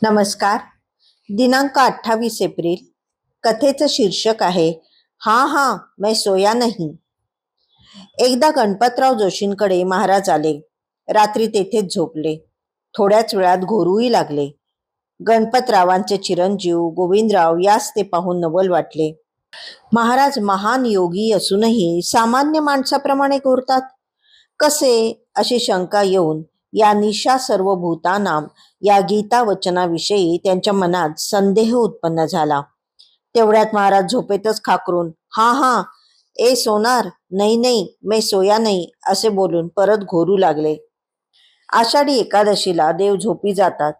नमस्कार. दिनांक 28 एप्रिल. कथेचं शीर्षक आहे हा हा मैं सोया नहीं. एकदा गणपतराव जोशींकडे महाराज आले. रात्री तेथेच झोपले. थोड्याच वेळात घोरूही लागले. गणपतरावांचे चिरंजीव गोविंदराव यास ते पाहून नवल वाटले. महाराज महान योगी असूनही सामान्य माणसाप्रमाणे घोरतात कसे, अशी शंका येऊन या निशा सर्व भूतानाम या गीता वचनाविषयी त्यांच्या मनात संदेह उत्पन्न झाला. तेवढ्यात महाराज झोपेतच खाकरून हा हा ए सोनार, नाही नाही मैं सोया नाही असे बोलून परत घोरू लागले. आषाढी एकादशीला देव झोपी जातात.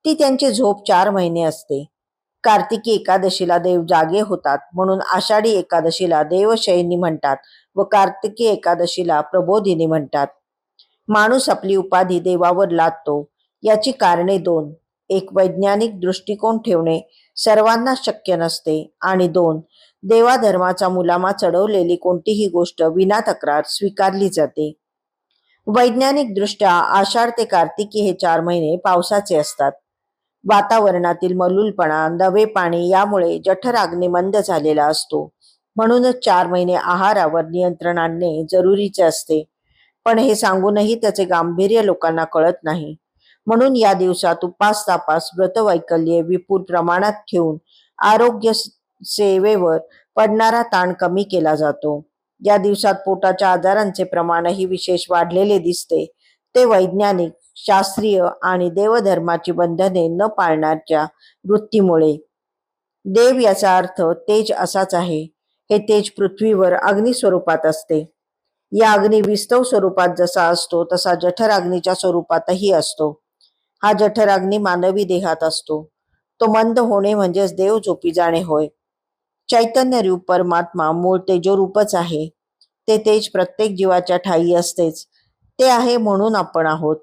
ती त्यांची झोप 4 महिने असते. कार्तिकी एकादशीला देव जागे होतात म्हणून आषाढी एकादशीला देवशयनी म्हणतात व कार्तिकी एकादशीला प्रबोधिनी म्हणतात. माणूस आपली उपाधी देवावर लादतो. याची कारणे 2. एक, वैज्ञानिक दृष्टिकोन ठेवणे सर्वांना शक्य नसते आणि 2, देवाधर्माचा मुलामा चढवलेली कोणतीही गोष्ट विना तक्रार स्वीकारली जाते. वैज्ञानिक दृष्ट्या आषाढ ते कार्तिकी हे 4 महिने पावसाचे असतात. वातावरणातील मलुलपणा, नवे पाणी यामुळे जठराग्नी मंद झालेला असतो. म्हणूनच 4 महिने आहारावर नियंत्रण आणणे जरुरीचे असते. पण हे सांगूनही त्याचे गांभीर्य लोकांना कळत नाही. म्हणून या दिवसात उपास तापास व्रतवैकल्ये विपुल प्रमाणात ठेवून आरोग्य सेवेवर पडणारा ताण कमी केला जातो. या दिवसात पोटाच्या आजारांचे प्रमाणही विशेष वाढलेले दिसते. ते वैज्ञानिक, शास्त्रीय आणि देवधर्माची बंधने न पाळण्याच्या वृत्तीमुळे. देव याचा अर्थ तेज असाच आहे. हे तेज पृथ्वीवर अग्नी स्वरूपात असते. या अग्नी विस्तव स्वरूपात जसा असतो तसा जठराग्नीच्या स्वरूपातही असतो. हा जठराग्नी मानवी देहात असतो. तो मंद होणे म्हणजेच देव झोपी जाणे होय. चैतन्य रूप परमात्मा मूळ तेजोरूपच आहे. ते तेज प्रत्येक जीवाच्या ठायी असतेच. ते आहे म्हणून आपण आहोत.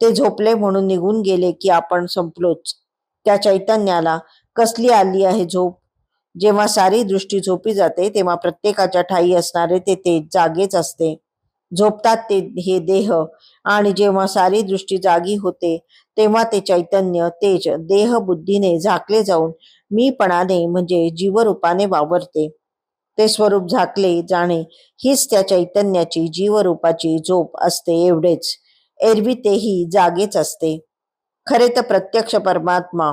ते झोपले म्हणून निघून गेले की आपण संपलोच. त्या चैतन्याला कसली आली आहे झोप? जेव्हा सारी दृष्टी झोपी जाते तेव्हा प्रत्येकाच्या ठायी असणारे ते तेज जागेच असते. झोपतात ते हे देह आणि जेव्हा सारी दृष्टी जागी होते तेव्हा ते चैतन्य तेज देह बुद्धीने झाकले जाऊन मीपणाने म्हणजे जीवरूपाने वावरते. ते स्वरूप झाकले जाणे हीच त्या चैतन्याची जीवरूपाची झोप असते एवढेच. एरवी तेही जागेच असते. खरे तर प्रत्यक्ष परमात्मा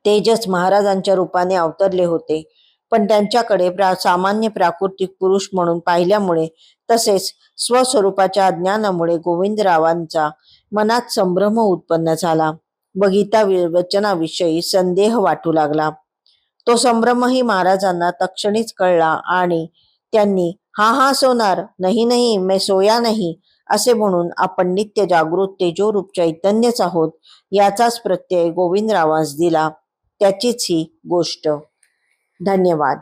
तेजस महाराजांच्या रूपाने अवतरले होते. पण त्यांच्याकडे सामान्य प्राकृतिक पुरुष म्हणून पाहिल्यामुळे तसेच स्वस्वरूपाच्या अज्ञानामुळे गोविंदरावांचा मनात संभ्रम उत्पन्न झाला व गीता वचनाविषयी संदेह वाटू लागला. तो संभ्रमही महाराजांना तक्षणीच कळला आणि त्यांनी हा हा सोनार, नाही नाही मैं सोया नहीं असे म्हणून आपण नित्य जागृत तेजोरूप चैतन्यच आहोत याचाच प्रत्यय गोविंदरावांस दिला. त्याचीच ही गोष्ट. धन्यवाद.